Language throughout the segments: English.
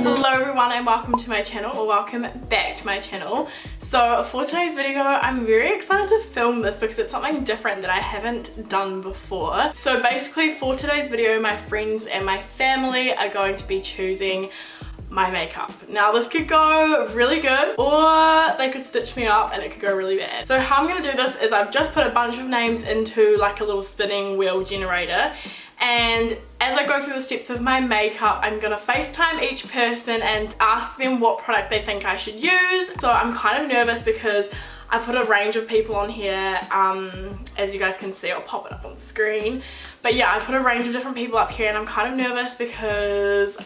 Hello everyone and welcome to my channel, or welcome back to my channel. So for today's video, I'm very excited to film this because it's something different that I haven't done before. So basically for today's video, my friends and my family are going to be choosing my makeup. Now this could go really good or they could stitch me up and it could go really bad. So how I'm going to do this is I've just put a bunch of names into like a little spinning wheel generator, and as I go through the steps of my makeup, I'm gonna FaceTime each person and ask them what product they think I should use. So I'm kind of nervous because I put a range of people on here, as you guys can see. I'll pop it up on the screen. But yeah, I put a range of different people up here and I'm kind of nervous because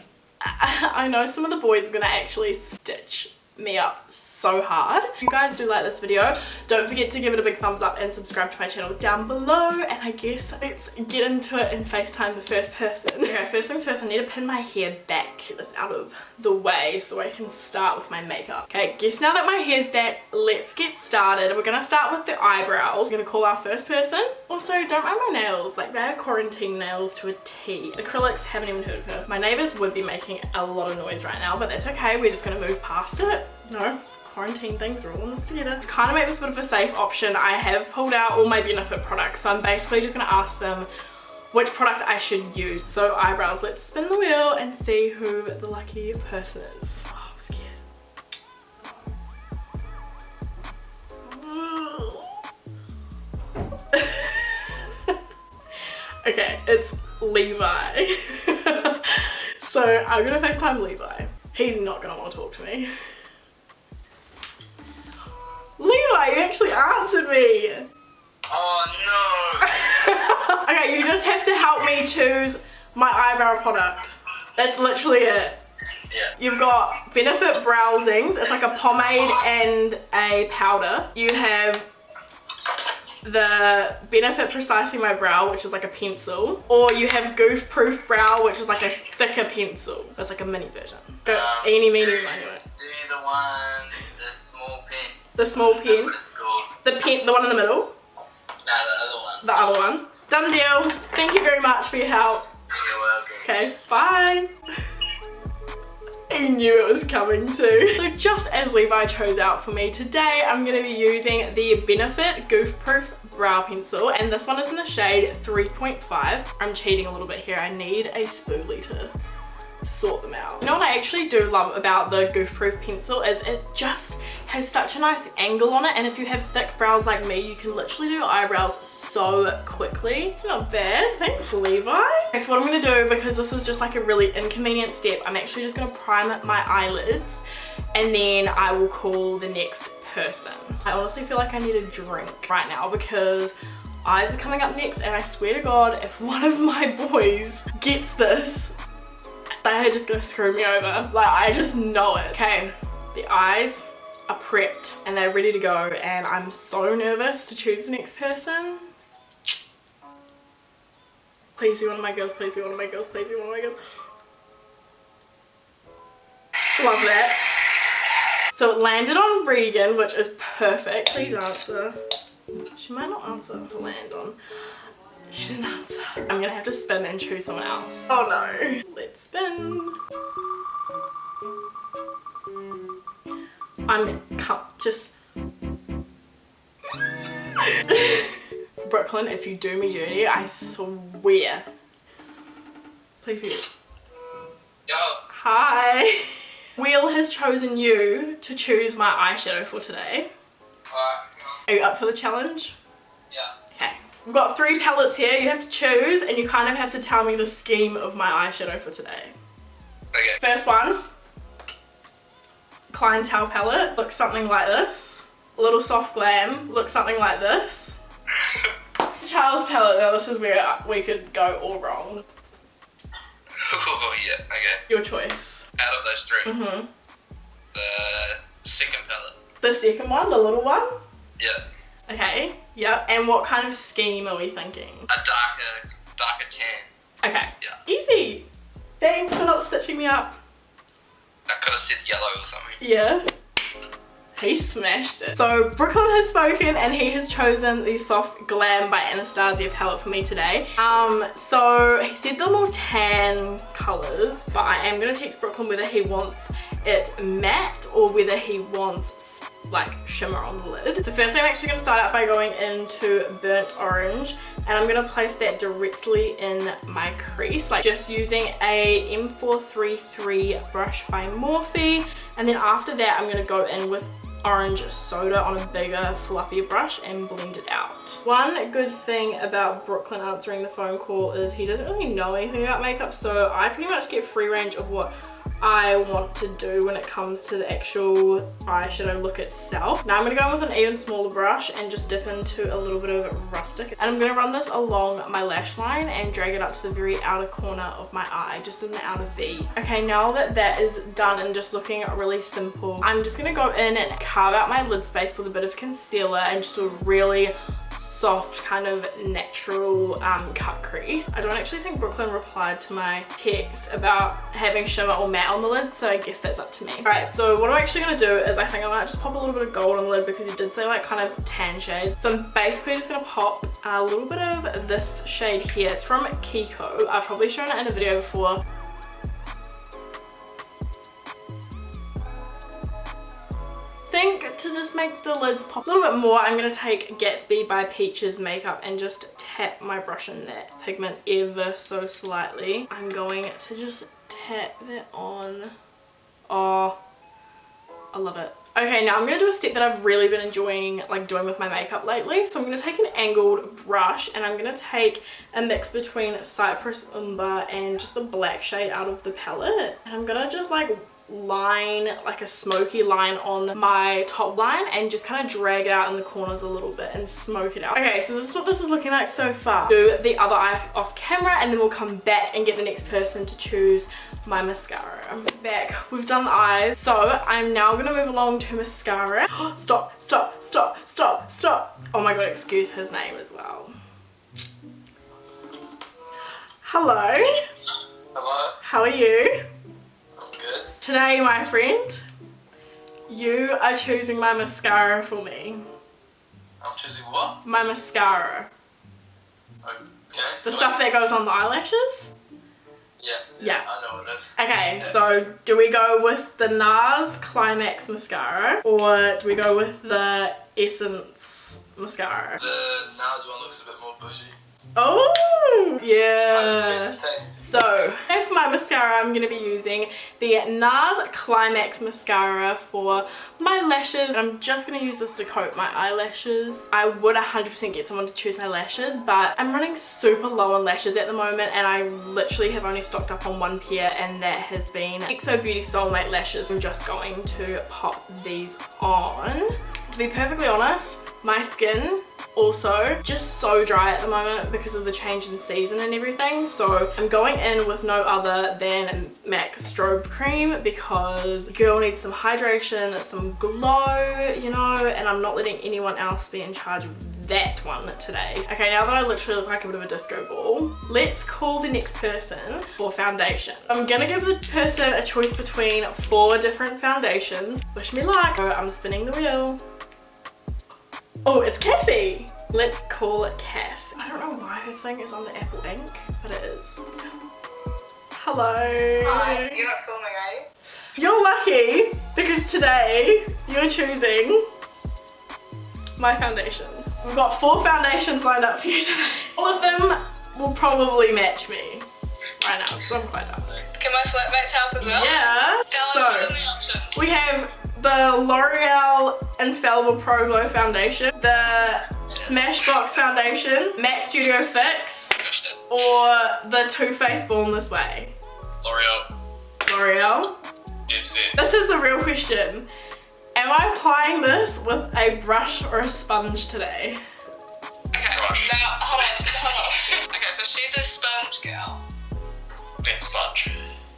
I know some of the boys are gonna actually stitch me up so hard. If you guys do like this video, don't forget to give it a big thumbs up and subscribe to my channel down below. And I guess let's get into it and FaceTime the first person. Okay, first things first, I need to pin my hair back, get this out of the way so I can start with my makeup. Okay, guess now that my hair's back, let's get started. We're gonna start with the eyebrows. We're gonna call our first person. Also, don't mind my nails, like they're quarantine nails to a T. Acrylics, haven't even heard of her. My neighbors would be making a lot of noise right now, but that's okay, we're just gonna move past it. No, quarantine things, we're all in this together. To kind of make this a bit of a safe option, I have pulled out all my Benefit products, so I'm basically just gonna ask them which product I should use. So eyebrows, let's spin the wheel and see who the lucky person is. Oh, I'm scared. Okay, it's Levi. So I'm gonna FaceTime Levi. He's not gonna want to talk to me. Levi, you actually answered me. Oh no. Okay, you just have to help me choose my eyebrow product. That's literally it. Yeah. You've got Benefit Browsings. It's like a pomade and a powder. You have the Benefit Precisely My Brow, which is like a pencil. Or you have Goof Proof Brow, which is like a thicker pencil. It's like a mini version. Go eeny, meeny, miny. Do the one, the small pen. The small pen. What it's called. The one in the middle. No, the other one. The other one. Done deal. Thank you very much for your help. You're welcome. Okay, bye. I knew it was coming too. So just as Levi chose out for me today, I'm going to be using the Benefit Goof Proof Brow Pencil, and this one is in the shade 3.5. I'm cheating a little bit here. I need a spoolie to sort them out. You know what I actually do love about the Goof Proof pencil is it just has such a nice angle on it, and if you have thick brows like me, you can literally do eyebrows so quickly. Not bad. Thanks, Levi. Okay, so what I'm going to do, because this is just like a really inconvenient step, I'm actually just going to prime my eyelids and then I will call the next person. I honestly feel like I need a drink right now because eyes are coming up next, and I swear to God, if one of my boys gets this, they are just gonna screw me over. Like, I just know it. Okay, the eyes are prepped and they're ready to go, and I'm so nervous to choose the next person. Please be one of my girls, please be one of my girls, please be one of my girls. Love that. So it landed on Regan, which is perfect. Please answer. She might not answer to land on. She didn't answer. I'm gonna have to spin and choose someone else. Oh no. Let's spin. Just Brooklyn, if you do me dirty, I swear. Please be. Yo. Hi. Wheel has chosen you to choose my eyeshadow for today. Are you up for the challenge? Yeah. Okay. We've got 3 palettes here. You have to choose and you kind of have to tell me the scheme of my eyeshadow for today. Okay. First one, Clientele palette, looks something like this. Little Soft Glam, looks something like this. Charles palette, now this is where we could go all wrong. Oh yeah, okay. Your choice. Out of those 3? Mm-hmm. The second palette. The second one, the little one? Yeah. Okay, yep. And what kind of scheme are we thinking? A darker tan. Okay. Yeah. Easy. Thanks for not stitching me up. I could have said yellow or something. Yeah. He smashed it. So Brooklyn has spoken and he has chosen the Soft Glam by Anastasia palette for me today. So he said they're more tan colors, but I am gonna text Brooklyn whether he wants it matte or whether he wants like shimmer on the lid. So first I'm actually going to start out by going into burnt orange, and I'm going to place that directly in my crease, like just using a M433 brush by Morphe, and then after that I'm going to go in with orange soda on a bigger fluffier brush and blend it out. One good thing about Brooklyn answering the phone call is he doesn't really know anything about makeup, so I pretty much get free range of what I want to do when it comes to the actual eyeshadow look itself. Now I'm going to go in with an even smaller brush and just dip into a little bit of rustic, and I'm going to run this along my lash line and drag it up to the very outer corner of my eye, just in the outer V. Okay, now that that is done and just looking really simple, I'm just going to go in and carve out my lid space with a bit of concealer and just a really soft kind of natural cut crease. I don't actually think Brooklyn replied to my text about having shimmer or matte on the lid, so I guess that's up to me. Alright, so what I'm actually going to do is I think I might just pop a little bit of gold on the lid because you did say like kind of tan shades. So I'm basically just going to pop a little bit of this shade here. It's from Kiko. I've probably shown it in a video before. Think to just make the lids pop a little bit more, I'm going to take Gatsby by Peaches makeup and just tap my brush in that pigment ever so slightly. I'm going to just tap that on. Oh, I love it. Okay, now I'm going to do a step that I've really been enjoying like doing with my makeup lately. So I'm going to take an angled brush and I'm going to take a mix between Cypress Umber and just the black shade out of the palette. And I'm going to just like line like a smoky line on my top line and just kind of drag it out in the corners a little bit and smoke it out. Okay, so this is what this is looking like so far. Do the other eye off camera and then we'll come back and get the next person to choose my mascara. Back, we've done the eyes, so I'm now gonna move along to mascara. Stop, stop, stop, stop, stop. Oh my god, excuse his name as well. Hello. Hello. How are you? Good. Today, my friend, you are choosing my mascara for me. I'm choosing what? My mascara. Okay. The stuff that goes on the eyelashes? Yeah. I know what it is. Okay, Yeah. so do we go with the NARS Climax mascara or do we go with the Essence mascara? The NARS one looks a bit more bougie. Oh, yeah. Taste. So, for my mascara, I'm going to be using the NARS Climax mascara for my lashes. I'm just going to use this to coat my eyelashes. I would 100% get someone to choose my lashes, but I'm running super low on lashes at the moment and I literally have only stocked up on one pair, and that has been XO Beauty Soulmate lashes. I'm just going to pop these on. To be perfectly honest, my skin also just so dry at the moment because of the change in season and everything, so I'm going in with no other than MAC Strobe Cream because girl needs some hydration, some glow, you know, and I'm not letting anyone else be in charge of that one today. Okay, now that I literally look like a bit of a disco ball, let's call the next person for foundation. I'm gonna give the person a choice between 4 different foundations. Wish me luck. So I'm spinning the wheel. Oh, it's Cassie! Let's call it Cass. I don't know why her thing is under Apple ink, but it is. Hello. Hi, you're not filming, are you? You're lucky because today you're choosing my foundation. We've got 4 foundations lined up for you today. All of them will probably match me right now because I'm quite done. Can my flatmates help as well? Yeah. Tell us the options. We have the L'Oreal Infallible Pro Glow Foundation, the Smashbox Foundation, MAC Studio Fix, or the Too Faced Born This Way. L'Oreal. L'Oreal? That's it. This is the real question. Am I applying this with a brush or a sponge today? Okay, Brush. now hold on. Okay, so she's a sponge girl. Then sponge.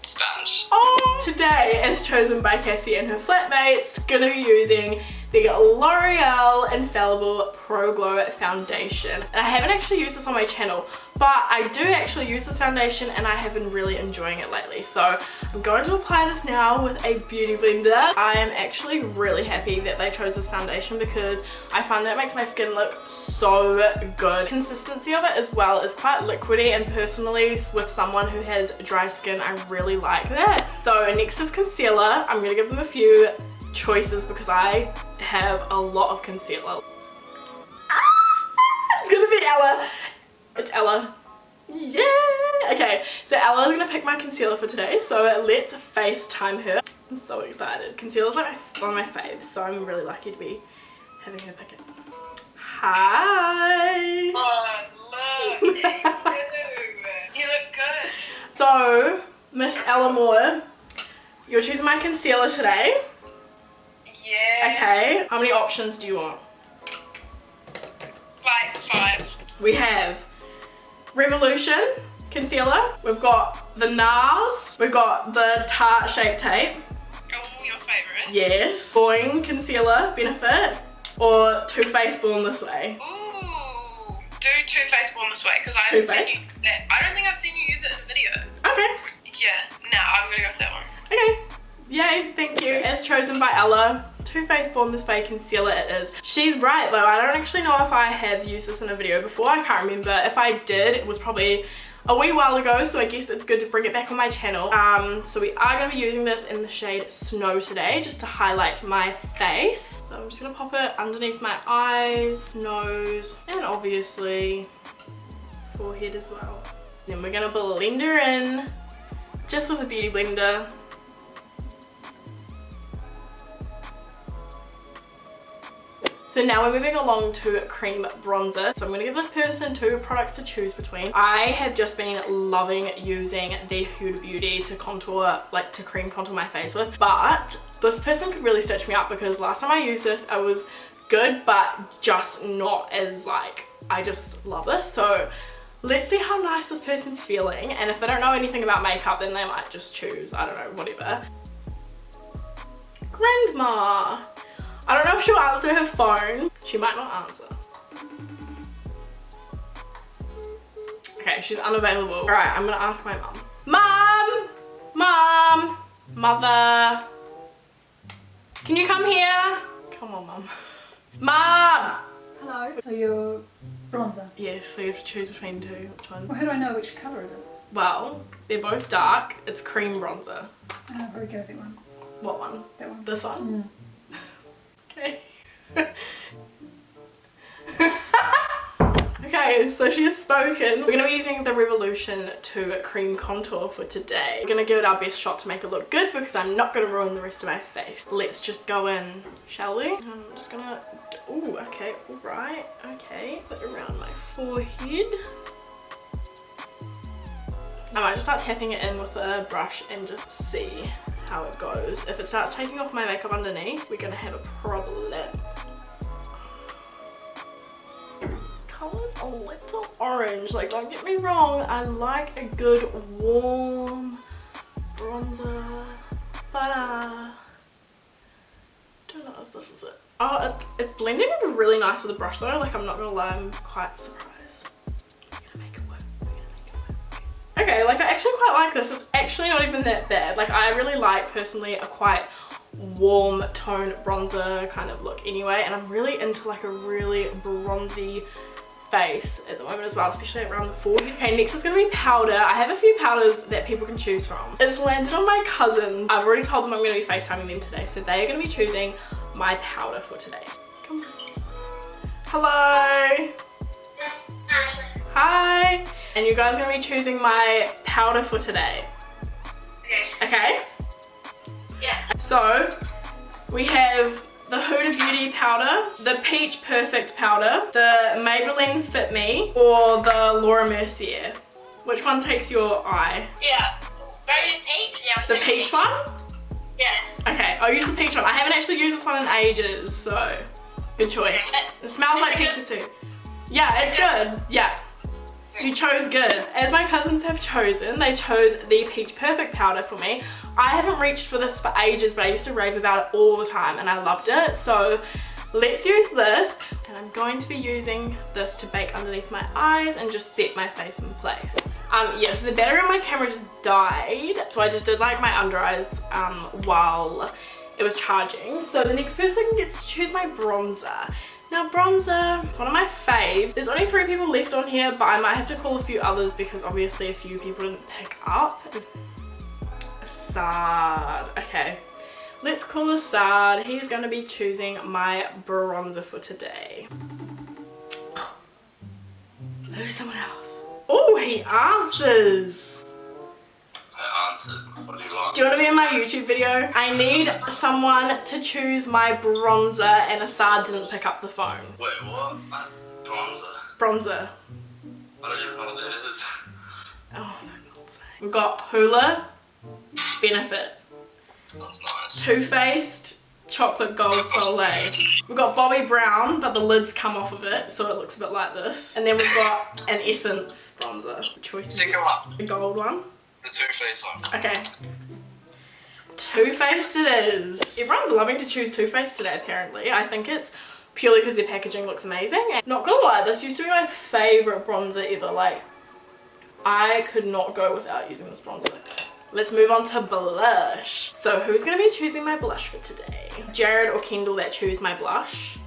Sponge. Oh! Today, as chosen by Cassie and her flatmates, gonna be using the L'Oreal Infallible Pro Glow Foundation. I haven't actually used this on my channel, But I do actually use this foundation and I have been really enjoying it lately. So I'm going to apply this now with a beauty blender. I am actually really happy that they chose this foundation because I find that it makes my skin look so good. Consistency of it as well is quite liquidy, and personally with someone who has dry skin, I really like that. So next is concealer. I'm gonna give them a few choices because I have a lot of concealer. It's gonna be Ella. It's Ella. Yeah! Okay, so Ella's gonna pick my concealer for today, so let's FaceTime her. I'm so excited. Concealer's like one of my faves, so I'm really lucky to be having her pick it. Hi! Oh, look. You look good. So, Miss Ella Moore, you're choosing my concealer today. Yeah. Okay, how many options do you want? Like 5. We have Revolution concealer, we've got the NARS, we've got the Tarte Shape Tape, Oh, your favourite. yes, Boing concealer benefit, or Too Faced Born This Way. Ooh. Do Too Faced Born This Way because I Too haven't seen you. Faced? I don't think I've seen you use it in a video. Okay, Yeah. Nah, I'm gonna go with that one. okay. Yay, thank you. As chosen by Ella, Too Faced Born This Way concealer it is. She's right though, I don't actually know if I have used this in a video before, I can't remember. If I did, it was probably a wee while ago, so I guess it's good to bring it back on my channel. So we are going to be using this in the shade Snow today, just to highlight my face. So I'm just going to pop it underneath my eyes, nose, and obviously forehead as well. Then we're going to blend her in, just with a beauty blender. So now we're moving along to cream bronzer. So I'm going to give this person 2 products to choose between. I have just been loving using the Huda Beauty to contour, like to cream contour my face with. But this person could really stitch me up because last time I used this, I was good, but just not as like, I just love this. So let's see how nice this person's feeling. And if they don't know anything about makeup, then they might just choose, I don't know, whatever. Grandma. I don't know if she'll answer her phone. She might not answer. Okay, she's unavailable. All right, I'm gonna ask my mum. Mum! Mum! Mother! Can you come here? Come on, Mum. Mum! Hello. So you're bronzer. Yes, so you have to choose between 2. Which one? Well, how do I know which colour it is? Well, they're both dark. It's cream bronzer. I'll probably go with that one. What one? That one. This one? Okay. Okay, so she has spoken. We're going to be using the Revolution 2 cream contour for today. We're going to give it our best shot to make it look good because I'm not going to ruin the rest of my face. Let's just go in, shall we? I'm just going to... Ooh, okay, alright, okay. Put it around my forehead. I might just start tapping it in with a brush and just see how it goes. If it starts taking off my makeup underneath, we're gonna have a problem. Colour's a little orange, like don't get me wrong, I like a good warm bronzer, but don't know if this is it. Oh, it's blending in really nice with a brush though, like I'm not gonna lie, I'm quite surprised. Okay, like I actually quite like this. It's actually not even that bad. Like I really like personally a quite warm tone bronzer kind of look anyway, and I'm really into like a really bronzy face at the moment as well, especially around the forehead. Okay, next is going to be powder. I have a few powders that people can choose from. It's landed on my cousin. I've already told them I'm going to be FaceTiming them today, so they are going to be choosing my powder for today. Come on. Hello. Hi. And you guys are going to be choosing my powder for today. Okay. Okay? Yeah. So, we have the Huda Beauty powder, the Peach Perfect powder, the Maybelline Fit Me, or the Laura Mercier. Which one takes your eye? Yeah. Very peach. Yeah. The peach one? Yeah. Okay, I'll use the peach one. I haven't actually used this one in ages, so good choice. It smells like peaches too. Yeah, it's good. Yeah. You chose good. As my cousins have chosen, they chose the Peach Perfect powder for me. I haven't reached for this for ages, but I used to rave about it all the time and I loved it. So let's use this, and I'm going to be using this to bake underneath my eyes and just set my face in place. Yeah, so the battery on my camera just died, so I just did like my under eyes while it was charging. So the next person gets to choose my bronzer. Now bronzer, it's one of my faves. There's only 3 people left on here, but I might have to call a few others because obviously a few people didn't pick up. Assad. Okay, let's call Assad. He's gonna be choosing my bronzer for today. Who's someone else? Oh, he answers. I answered. What do you want? Do you want to be in my YouTube video? I need someone to choose my bronzer, and Assad didn't pick up the phone. Wait, what? Bronzer. Bronzer. I don't even know what that is. Oh, for God's sake. We've got Hoola, Benefit, That's nice. Too Faced, Chocolate Gold Soleil. We've got Bobbi Brown, but the lids come off of it, so it looks a bit like this. And then we've got an Essence bronzer. Choice. Second one. The gold one. The Too Faced one. Okay. Too Faced it is. Everyone's loving to choose Too Faced today apparently. I think it's purely because their packaging looks amazing. And not gonna lie, this used to be my favourite bronzer ever. Like, I could not go without using this bronzer. Let's move on to blush. So who's gonna be choosing my blush for today? Jared or Kendall that choose my blush.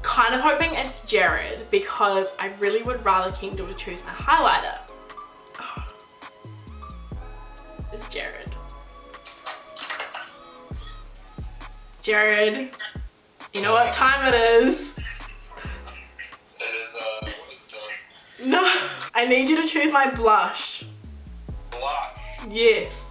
Kind of hoping it's Jared because I really would rather Kendall to choose my highlighter. Oh. It's Jared. Jared, you know what time it is? It is, what is it doing? No, I need you to choose my blush. Blush. Yes.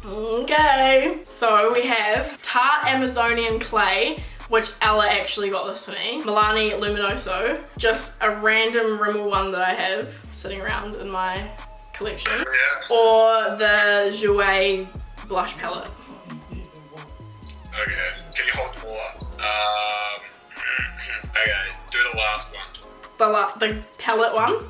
Okay. Okay, so we have Tarte Amazonian Clay, which Ella actually got this for me. Milani Luminoso, just a random Rimmel one that I have sitting around in my collection. Yeah. Or the Jouer blush palette. Okay. Can you hold them all up? Okay. Do the last one. The palette one?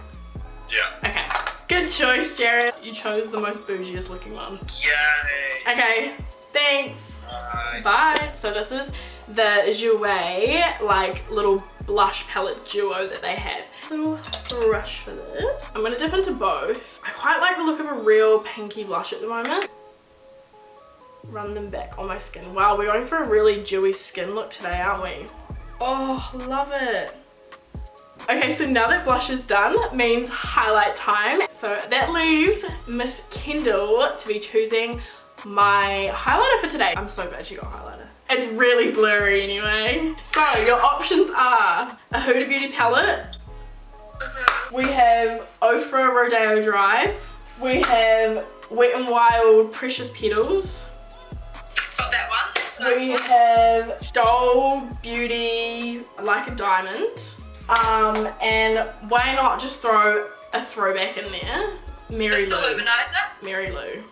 Yeah. Okay. Good choice, Jared. You chose the most bougiest looking one. Yay. Okay, thanks. Bye. Bye. So this is the Jouer, like, little blush palette duo that they have. Little brush for this. I'm gonna dip into both. I quite like the look of a real pinky blush at the moment. Run them back on my skin. Wow, we're going for a really dewy skin look today, aren't we? Oh, love it. Okay, so now that blush is done, means highlight time. So that leaves Miss Kendall to be choosing my highlighter for today. I'm so glad she got a highlighter. It's really blurry anyway. So your options are a Huda Beauty palette. We have Ofra Rodeo Drive. We have Wet n Wild Precious Petals. Got that one. We have Doll Beauty Like a Diamond. And why not just throw a throwback in there? Mary Just the Lou. luminizer. Mary Lou.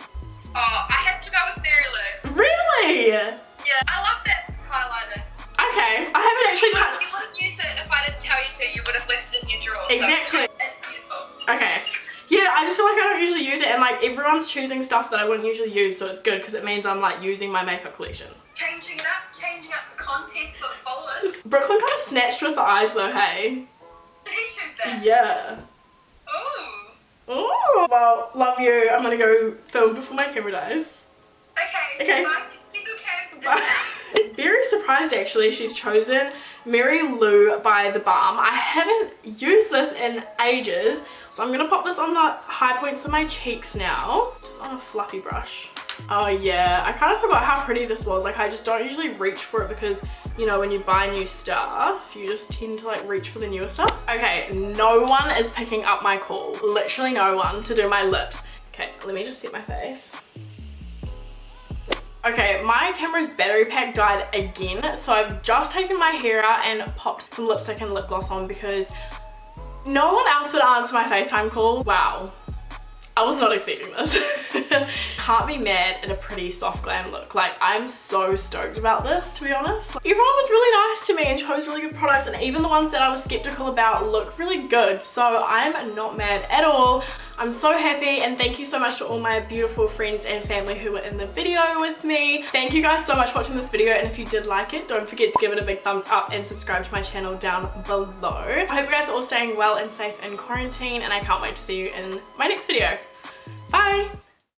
Oh, I had to go with Mary Lou. Really? Yeah, I love that highlighter. Okay. I haven't actually touched. You wouldn't use it if I didn't tell you to. You would have left it in your drawer. Exactly. So it's beautiful. Okay. Yeah, I just feel like I don't usually use it, and like everyone's choosing stuff that I wouldn't usually use, so it's good because it means I'm like using my makeup collection. Changing up the content for the followers. Brooklyn kind of snatched with the eyes though, hey? Did he choose that? Yeah. Ooh. Ooh. Well, love you. I'm gonna go film before my camera dies. Okay. Okay. Bye. Bye. Very surprised actually she's chosen Mary Lou by The Balm. I haven't used this in ages, so I'm gonna pop this on the high points of my cheeks now, just on a fluffy brush. Oh yeah, I kind of forgot how pretty this was. Like, I just don't usually reach for it because, you know, when you buy new stuff, you just tend to like reach for the newer stuff. Okay, no one is picking up my call. Literally no one to do my lips. Okay, let me just set my face. Okay, my camera's battery pack died again, so I've just taken my hair out and popped some lipstick and lip gloss on because no one else would answer my FaceTime call. Wow, I was not expecting this. Can't be mad at a pretty soft glam look. Like, I'm so stoked about this, to be honest. Everyone was really nice to me and chose really good products, and even the ones that I was skeptical about look really good, so I'm not mad at all. I'm so happy, and thank you so much to all my beautiful friends and family who were in the video with me. Thank you guys so much for watching this video, and if you did like it, don't forget to give it a big thumbs up and subscribe to my channel down below. I hope you guys are all staying well and safe in quarantine, and I can't wait to see you in my next video. Bye!